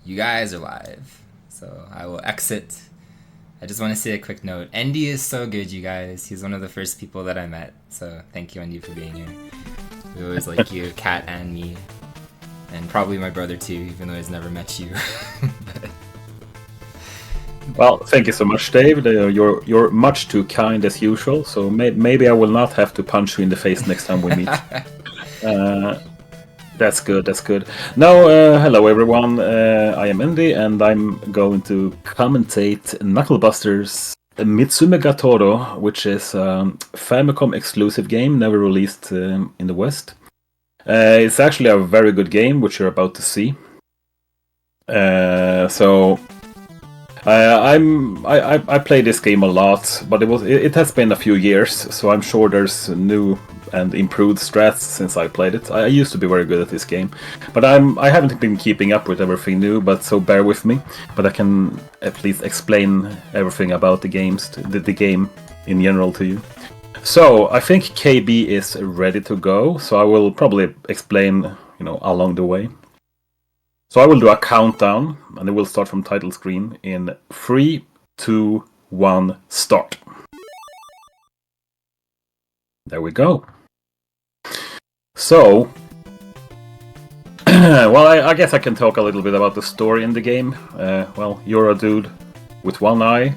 You guys are live. So I will exit. I just want to say a quick note. NESday is so good, you guys. He's one of the first people that I met. So thank you, NESday, for being here. We always like you, Kat and me. And probably my brother too, even though he's never met you. Well, thank you so much, Dave. You're much too kind as usual. So maybe I will not have to punch you in the face next time we meet. That's good. That's good. Now, hello everyone. I am NESday, and I'm going to commentate Knucklebusters Mitsume ga Tōru, which is a Famicom exclusive game, never released in the West. It's actually a very good game, which you're about to see. I play this game a lot, but it has been a few years, so I'm sure there's new and improved strats since I played it. I used to be very good at this game, but I haven't been keeping up with everything new. But so bear with me. But I can at least explain everything about the game in general to you. So I think KB is ready to go. So I will probably explain, along the way. So I will do a countdown, and it will start from title screen in 3, 2, 1, start. There we go. So, well, I guess I can talk a little bit about the story in the game. Well, you're a dude with one eye,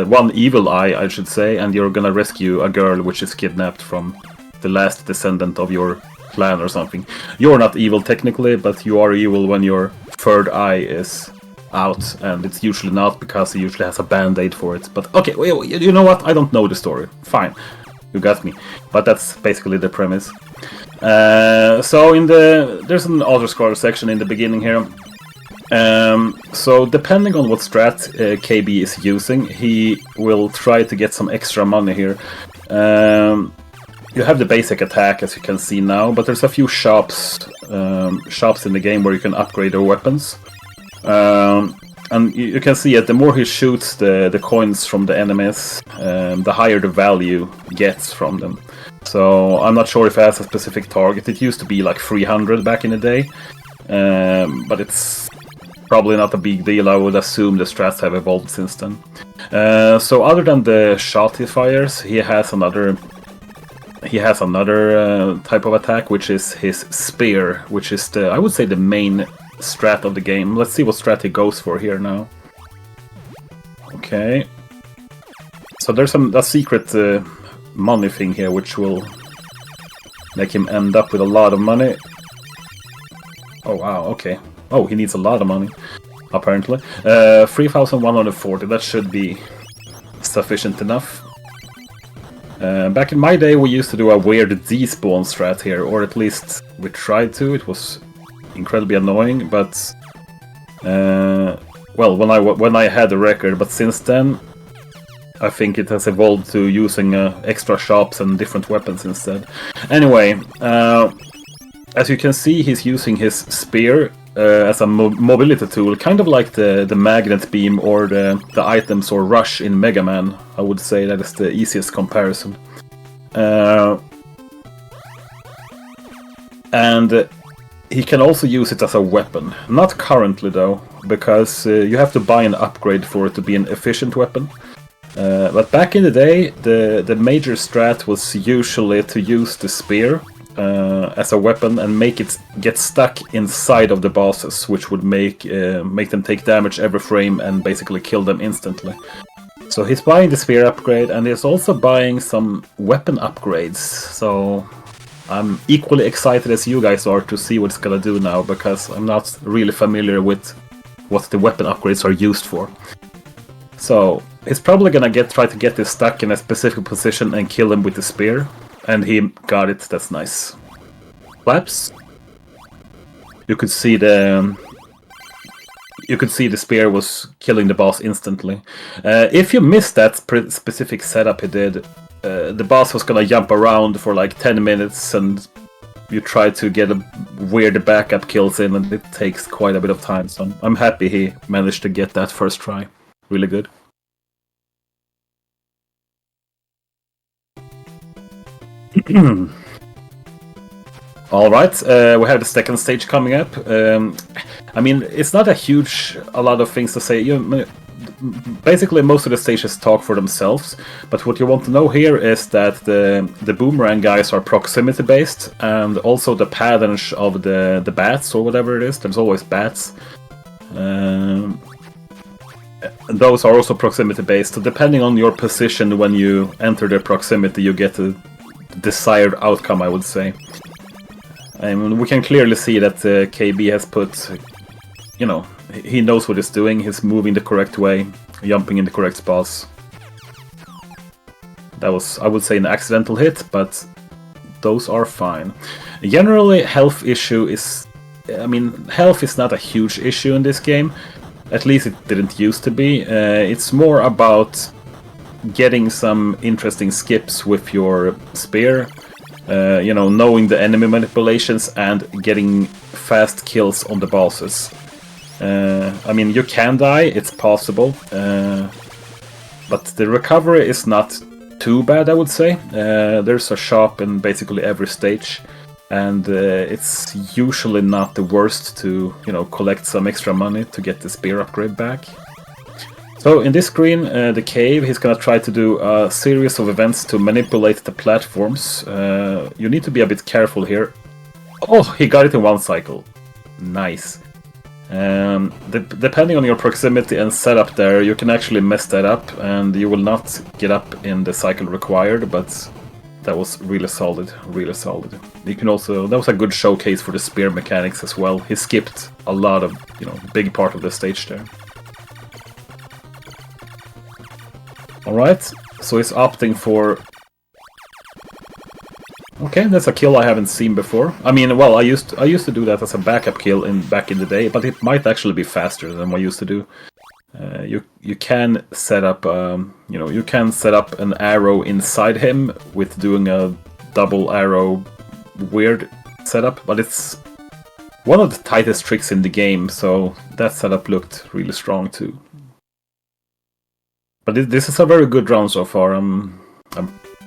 one evil eye, I should say, and you're gonna rescue a girl which is kidnapped from the last descendant of your clan or something. You're not evil technically, but you are evil when your third eye is out, and it's usually not because he usually has a band-aid for it. But okay, you know what? I don't know the story. Fine, you got me. But that's basically the premise. So there's an auto-scroller section in the beginning here. So depending on what strat KB is using, he will try to get some extra money here. You have the basic attack, as you can see now, but there's a few shops in the game where you can upgrade your weapons. And you can see that the more he shoots the coins from the enemies, the higher the value gets from them. So I'm not sure if it has a specific target. It used to be like 300 back in the day, but it's probably not a big deal. I would assume the strats have evolved since then. So other than the shot he fires, he has another type of attack, which is his spear, which is I would say the main strat of the game. Let's see what strat he goes for here now. Okay. So there's a secret money thing here, which will make him end up with a lot of money. Oh wow, okay. Oh, he needs a lot of money, apparently. 3,140, that should be sufficient enough. Back in my day, we used to do a weird despawn strat here, or at least we tried to. It was incredibly annoying, but well, when I had the record, but since then, I think it has evolved to using extra shops and different weapons instead. Anyway, as you can see, he's using his spear as a mobility tool, kind of like the magnet beam or the items or rush in Mega Man. I would say that is the easiest comparison. And he can also use it as a weapon. Not currently though, because you have to buy an upgrade for it to be an efficient weapon. But back in the day, the major strat was usually to use the spear as a weapon and make it get stuck inside of the bosses, which would make them take damage every frame and basically kill them instantly. So he's buying the spear upgrade, and he's also buying some weapon upgrades. So I'm equally excited as you guys are to see what it's gonna do now, because I'm not really familiar with what the weapon upgrades are used for. So he's probably gonna try to get this stuck in a specific position and kill him with the spear. And he got it, that's nice. Claps. You could see the spear was killing the boss instantly. If you missed that specific setup he did, the boss was gonna jump around for like 10 minutes, and you try to get a weird backup kills in, and it takes quite a bit of time. So I'm happy he managed to get that first try. Really good. Alright, we have the second stage coming up. I mean, it's not a lot of things to say. Basically, most of the stages talk for themselves, but what you want to know here is that the boomerang guys are proximity based, and also the patterns of the bats, or whatever it is, there's always bats. Those are also proximity based, so depending on your position when you enter their proximity, you get a desired outcome, I would say. And we can clearly see that KB has put, he knows what he's doing, he's moving the correct way, jumping in the correct spots. That was, I would say, an accidental hit, but those are fine. Generally, health is not a huge issue in this game. At least it didn't used to be. It's more about getting some interesting skips with your spear, knowing the enemy manipulations and getting fast kills on the bosses. You can die, it's possible, but the recovery is not too bad, I would say. There's a shop in basically every stage, and it's usually not the worst to, collect some extra money to get the spear upgrade back. So in this screen, the cave, he's gonna try to do a series of events to manipulate the platforms. You need to be a bit careful here. Oh, he got it in one cycle. Nice. Depending on your proximity and setup there, you can actually mess that up, and you will not get up in the cycle required, but that was really solid, really solid. You can also, that was a good showcase for the spear mechanics as well. He skipped a lot of, big part of the stage there. Alright, so he's opting for... Okay, that's a kill I haven't seen before. I used to do that as a backup kill back in the day, but it might actually be faster than what I used to do. You can set up you can set up an arrow inside him with doing a double arrow weird setup, but it's one of the tightest tricks in the game, so that setup looked really strong too. But this is a very good round so far. I'm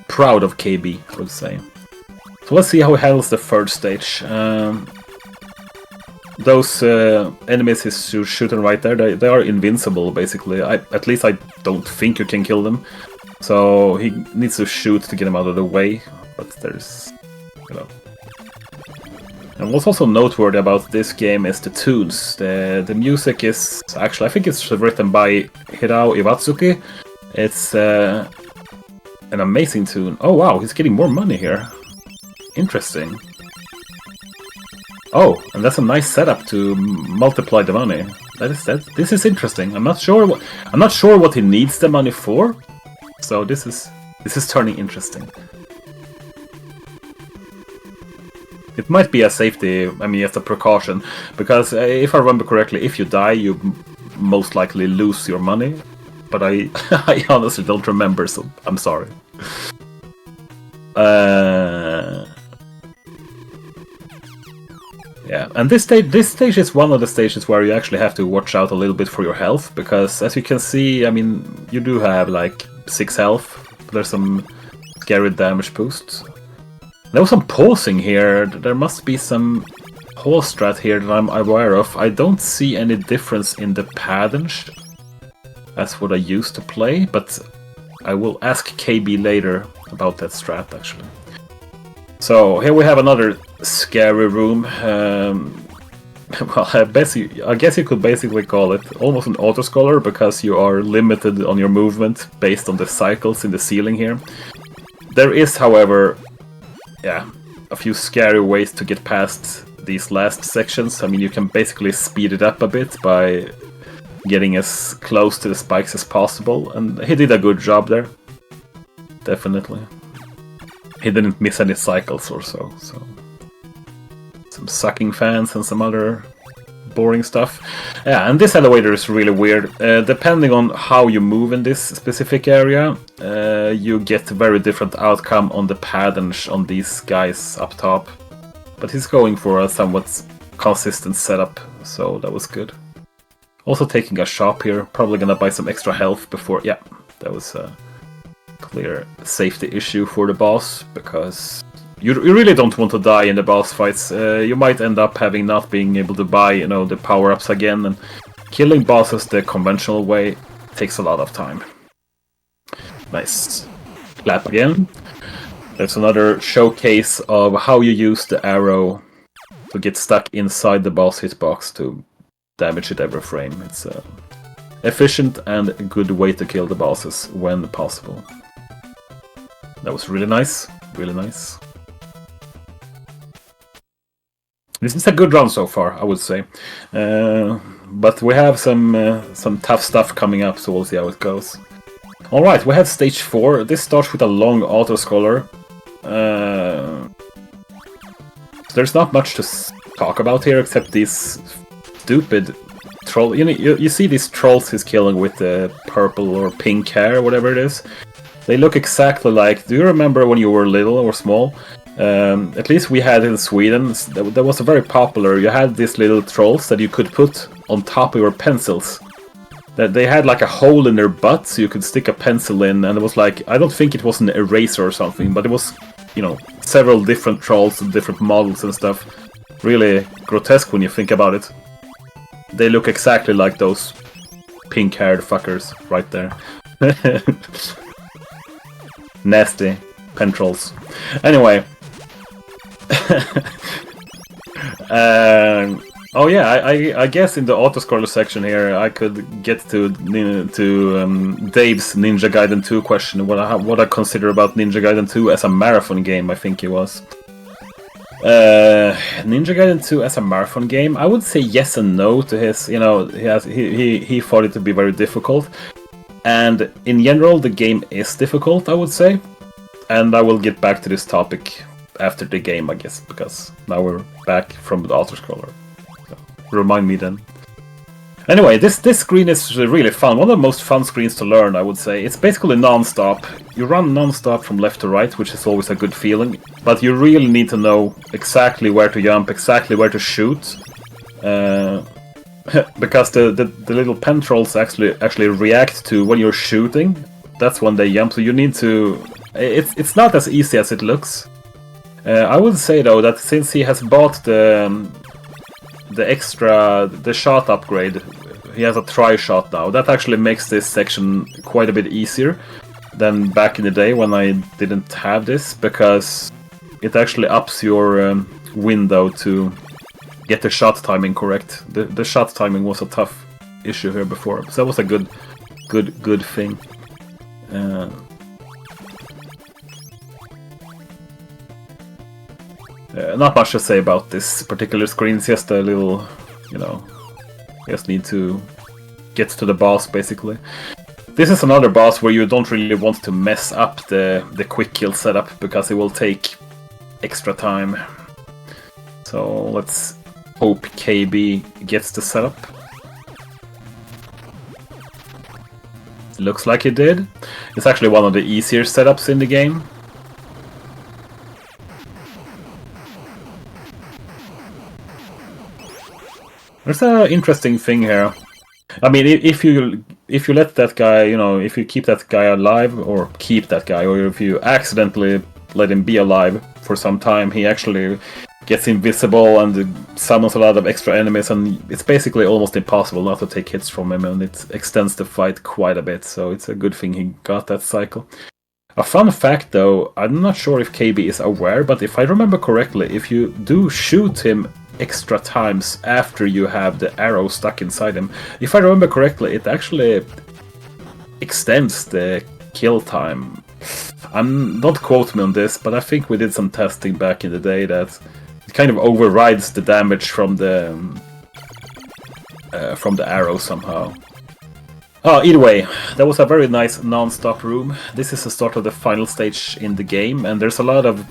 proud of KB, I would say. So let's see how he handles the third stage. Those enemies he's shooting right there, they are invincible, basically. At least I don't think you can kill them. So he needs to shoot to get them out of the way. But there's... And what's also noteworthy about this game is the tunes. The music is... Actually, I think it's written by Hirao Iwatsuki. It's an amazing tune. Oh wow, he's getting more money here. Interesting. Oh, and that's a nice setup to multiply the money. This is interesting. I'm not sure what he needs the money for. So this is turning interesting. It might be a safety, as a precaution, because if I remember correctly, if you die, you most likely lose your money. But I honestly don't remember, so I'm sorry. Yeah, and this stage is one of the stages where you actually have to watch out a little bit for your health, because as you can see, you do have like 6 health. There's some scary damage boosts. There was some pausing here. There must be some pause strat here that I'm aware of. I don't see any difference in the patterns as what I used to play, but I will ask KB later about that strat, actually. So here we have another scary room. Well, I guess you could basically call it almost an autoscaler, because you are limited on your movement based on the cycles in the ceiling here. There is, however, a few scary ways to get past these last sections. You can basically speed it up a bit by getting as close to the spikes as possible, and he did a good job there. Definitely. He didn't miss any cycles or so. Some sucking fans and some other boring stuff. Yeah, and this elevator is really weird. Depending on how you move in this specific area, you get very different outcome on the patterns on these guys up top. But he's going for a somewhat consistent setup, so that was good. Also taking a shop here, probably gonna buy some extra health before... Yeah, that was a clear safety issue for the boss, because you really don't want to die in the boss fights. You might end up not being able to buy, the power-ups again, and killing bosses the conventional way takes a lot of time. Nice. Clap again. There's another showcase of how you use the arrow to get stuck inside the boss hitbox to damage it every frame. It's efficient and a good way to kill the bosses when possible. That was really nice. Really nice. This is a good run so far, I would say. But we have some tough stuff coming up, so we'll see how it goes. Alright, we have stage 4. This starts with a long auto-scroller. There's not much to talk about here, except these stupid troll. You see these trolls he's killing with the purple or pink hair, whatever it is. They look exactly like... Do you remember when you were little or small? At least we had in Sweden, that was very popular. You had these little trolls that you could put on top of your pencils. That they had like a hole in their butt, so you could stick a pencil in, and it was like... I don't think it was an eraser or something, but it was, several different trolls and different models and stuff. Really grotesque when you think about it. They look exactly like those pink-haired fuckers right there. NESDay pen trolls. Anyway. Oh yeah, I guess in the autoscroller section here I could get to Dave's Ninja Gaiden 2 question. What I consider about Ninja Gaiden 2 as a marathon game, I think it was. Ninja Gaiden 2 as a marathon game, I would say yes and no to his. He thought it to be very difficult. And in general, the game is difficult, I would say. And I will get back to this topic after the game, I guess, because now we're back from the autoscroller. So, remind me then. Anyway, this screen is really fun. One of the most fun screens to learn, I would say. It's basically non-stop. You run non-stop from left to right, which is always a good feeling. But you really need to know exactly where to jump, exactly where to shoot. Because the little pen trolls actually react to when you're shooting. That's when they jump. So you need to. It's not as easy as it looks. I would say though that since he has bought the shot upgrade, he has a tri-shot now. That actually makes this section quite a bit easier than back in the day when I didn't have this, because it actually ups your window to get the shot timing correct. The shot timing was a tough issue here before, so that was a good thing. Not much to say about this particular screen. It's just a little, just need to get to the boss basically. This is another boss where you don't really want to mess up the quick kill setup, because it will take extra time. So let's hope KB gets the setup. Looks like he did. It's actually one of the easier setups in the game. There's an interesting thing here. I mean, if you let that guy, if you keep that guy alive, or if you accidentally let him be alive for some time, he actually gets invisible and summons a lot of extra enemies, and it's basically almost impossible not to take hits from him, and it extends the fight quite a bit, so it's a good thing he got that cycle. A fun fact though, I'm not sure if KB is aware, but if I remember correctly, if you do shoot him extra times after you have the arrow stuck inside him, if I remember correctly, it actually extends the kill time. Don't quote me on this, but I think we did some testing back in the day that it kind of overrides the damage from the arrow somehow. Oh, either way, that was a very nice non-stop room. This is the start of the final stage in the game, and there's a lot of...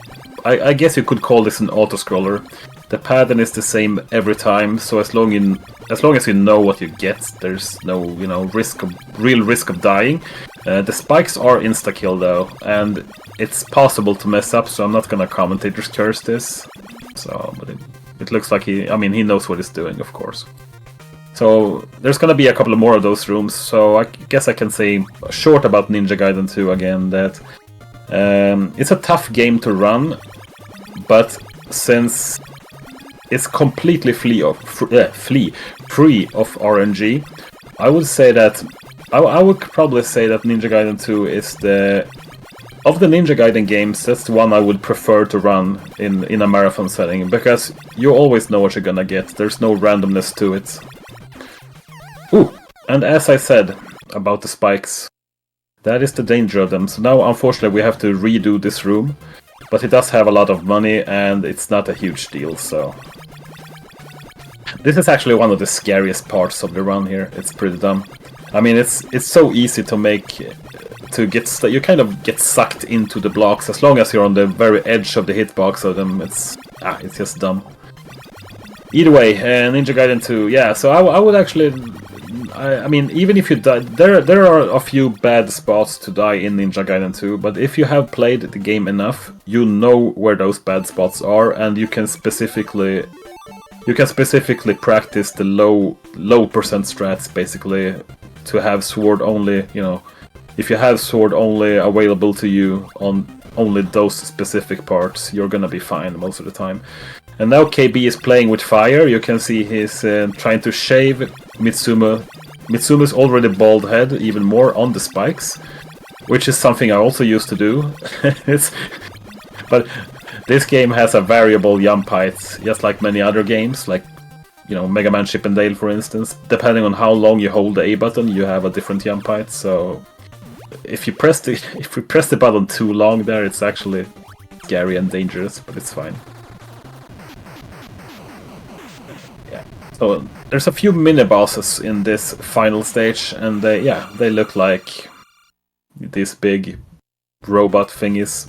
I guess you could call this an auto-scroller. The pattern is the same every time, so as long as you know what you get, there's no real risk of dying. The spikes are insta-kill though, and it's possible to mess up, so I'm not gonna commentator's curse this. So, but it looks like he knows what he's doing, of course. So there's gonna be a couple of more of those rooms, so I guess I can say short about Ninja Gaiden 2 again, that it's a tough game to run. but since it's completely free of RNG, I would say that I would probably say that Ninja Gaiden 2 is of the Ninja Gaiden games, that's the one I would prefer to run in a marathon setting, because you always know what you're gonna get. There's no randomness to it. Ooh, and as I said about the spikes, that is the danger of them. So now, unfortunately, we have to redo this room, but it does have a lot of money, and it's not a huge deal, so... This is actually one of the scariest parts of the run here. It's pretty dumb. I mean, it's so easy to make... you kind of get sucked into the blocks as long as you're on the very edge of the hitbox of them. It's just dumb. Either way, Ninja Gaiden 2, yeah. So I would actually, I mean, even if you die, there are a few bad spots to die in Ninja Gaiden 2. But if you have played the game enough, you know where those bad spots are, and you can specifically practice the low percent strats basically to have sword only, you know. If you have sword only available to you on only those specific parts, you're gonna be fine most of the time. And now KB is playing with fire. You can see he's trying to shave Mitsume. Mitsume's already bald head even more on the spikes, which is something I also used to do. But this game has a variable jump height, just like many other games, like, you know, Mega Man Chip and Dale, for instance. Depending on how long you hold the A button, you have a different jump height, so... If you press the button too long there, it's actually scary and dangerous, but it's fine. Yeah. So there's a few mini bosses in this final stage, and they look like these big robot thingies.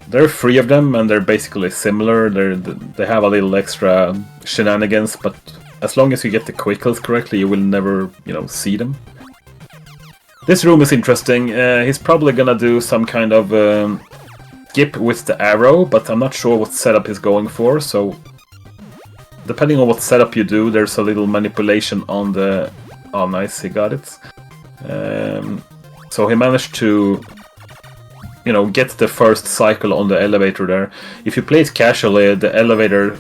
There are 3 of them, and they're basically similar. They have a little extra shenanigans, but as long as you get the quick kills correctly, you will never, you know, see them. This room is interesting. He's probably gonna do some kind of skip with the arrow, but I'm not sure what setup he's going for, so... Depending on what setup you do, there's a little manipulation on the... Oh, nice, he got it. So he managed to, you know, get the first cycle on the elevator there. If you play it casually, the elevator,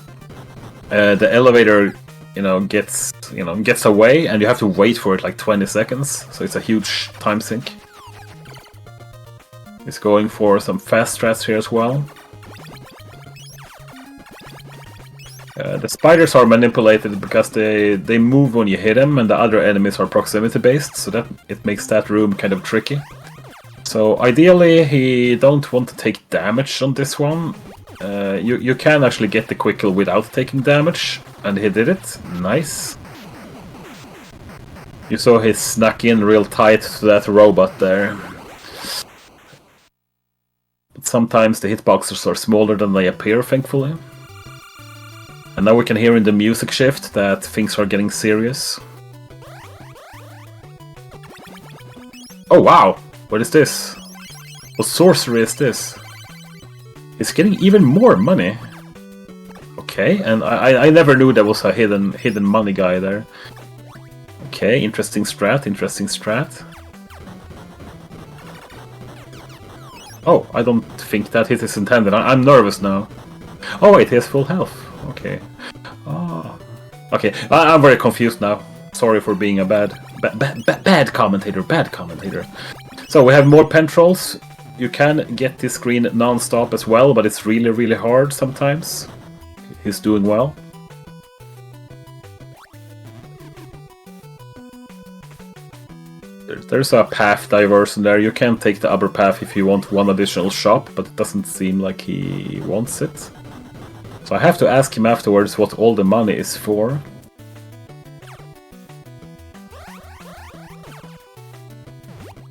you know, gets away, and you have to wait for it like 20 seconds, so it's a huge time sink. He's going for some fast strats here as well. The spiders are manipulated because they move when you hit them, and the other enemies are proximity based, so that it makes that room kind of tricky. So ideally, he don't want to take damage on this one. You can actually get the quick kill without taking damage, and he did it. Nice. You saw he snuck in real tight to that robot there. But sometimes the hitboxes are smaller than they appear, thankfully. And now we can hear in the music shift that things are getting serious. Oh wow! What is this? What sorcery is this? It's getting even more money. Okay, and I never knew there was a hidden money guy there. Okay, interesting strat, interesting strat. Oh, I don't think that hit is intended. I'm nervous now. Oh wait, he has full health. Okay. Oh. Okay, I'm very confused now. Sorry for being a bad commentator. Bad commentator. So we have more pen trolls. You can get this screen non-stop as well, but it's really, really hard sometimes. He's doing well. There's a path diversion there. You can take the upper path if you want one additional shop, but it doesn't seem like he wants it. So I have to ask him afterwards what all the money is for.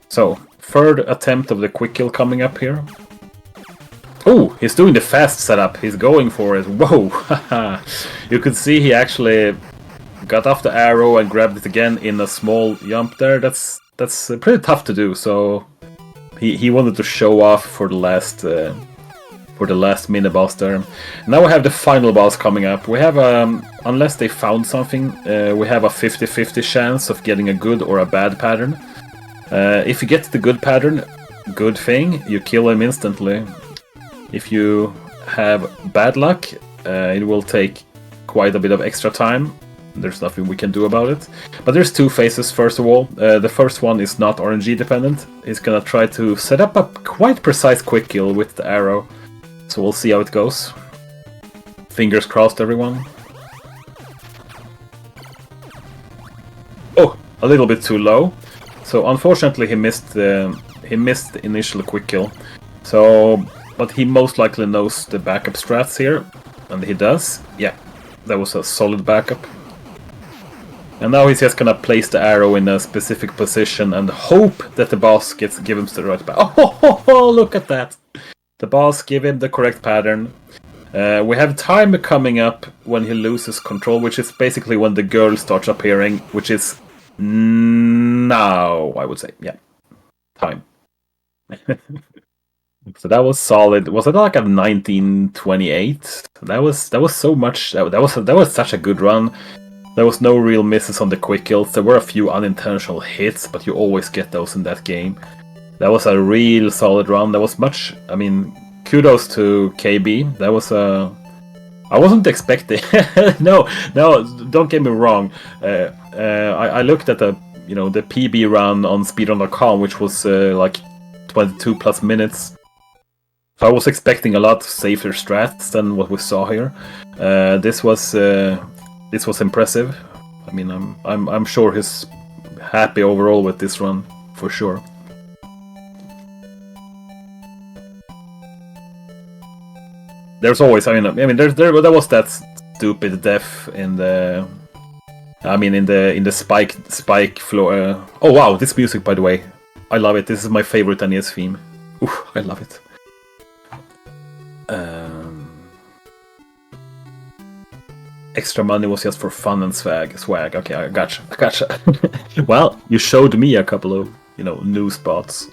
So, third attempt of the quick kill coming up here. Oh, he's doing the fast setup. He's going for it. Whoa! You could see he actually got off the arrow and grabbed it again in a small jump there. That's pretty tough to do. So he wanted to show off for the last mini boss there. Now we have the final boss coming up. We have unless they found something, we have a 50-50 chance of getting a good or a bad pattern. If you get the good pattern, good thing, you kill him instantly. If you have bad luck, it will take quite a bit of extra time. There's nothing we can do about it. But there's two phases, first of all. The first one is not RNG dependent. He's gonna try to set up a quite precise quick kill with the arrow. So we'll see how it goes. Fingers crossed, everyone. Oh, a little bit too low. So unfortunately he missed the initial quick kill. So, but he most likely knows the backup strats here. And he does. Yeah, that was a solid backup. And now he's just gonna place the arrow in a specific position and hope that the boss gives him the right pattern. Oh, look at that! The boss gave him the correct pattern. We have time coming up when he loses control, which is basically when the girl starts appearing, which is now, I would say. Yeah, time. So that was solid. Was it like a 1928? That was so much. That was such a good run. There was no real misses on the quick kills. There were a few unintentional hits, but you always get those in that game. That was a real solid run. That was much. I mean, kudos to KB. That was a. I wasn't expecting. No, don't get me wrong. I looked at the PB run on speedrunning.com, which was like 22 plus minutes. I was expecting a lot safer strats than what we saw here. This was impressive. I mean, I'm sure he's happy overall with this run for sure. There's always, I mean, there was that stupid death in the, in the spike floor. Oh wow, this music, by the way, I love it. This is my favorite NES theme. Oof, I love it. Extra money was just for fun and swag. Okay, I gotcha. Well, you showed me a couple of, new spots.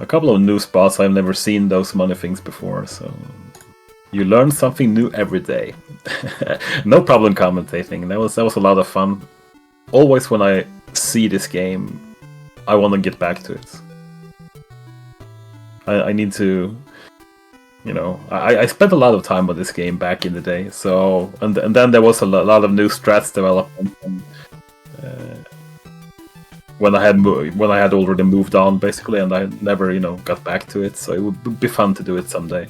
A couple of new spots. I've never seen those money things before, so you learn something new every day. No problem commentating. That was a lot of fun. Always when I see this game, I want to get back to it. I need to, I spent a lot of time on this game back in the day. So and then there was a lot of new strats development. When I had already moved on basically, and I never got back to it. So it would be fun to do it someday.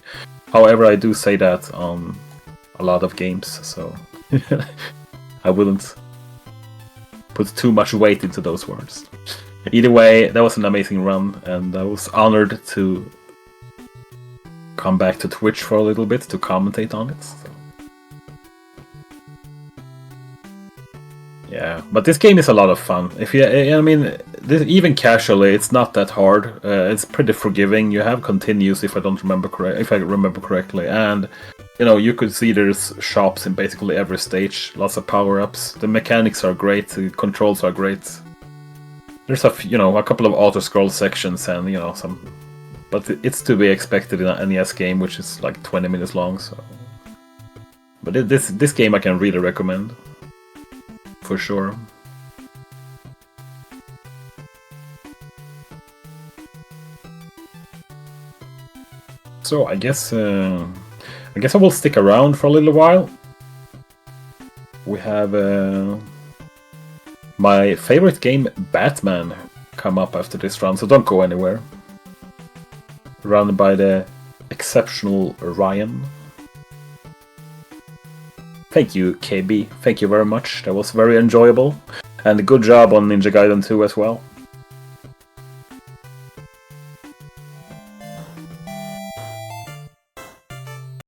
However, I do say that on a lot of games, so I wouldn't put too much weight into those words. Either way, that was an amazing run, and I was honored to come back to Twitch for a little bit to commentate on it. So. Yeah, but this game is a lot of fun. Even casually, it's not that hard. It's pretty forgiving. You have continues if I remember correctly, and you could see there's shops in basically every stage. Lots of power-ups. The mechanics are great. The controls are great. There's a couple of auto-scroll sections and some, but it's to be expected in an NES game, which is like 20 minutes long. So, but this game I can really recommend for sure. So I guess I will stick around for a little while. We have my favorite game, Batman, come up after this run, so don't go anywhere. Run by the exceptional Ryan. Thank you, KB. Thank you very much. That was very enjoyable. And good job on Ninja Gaiden 2 as well.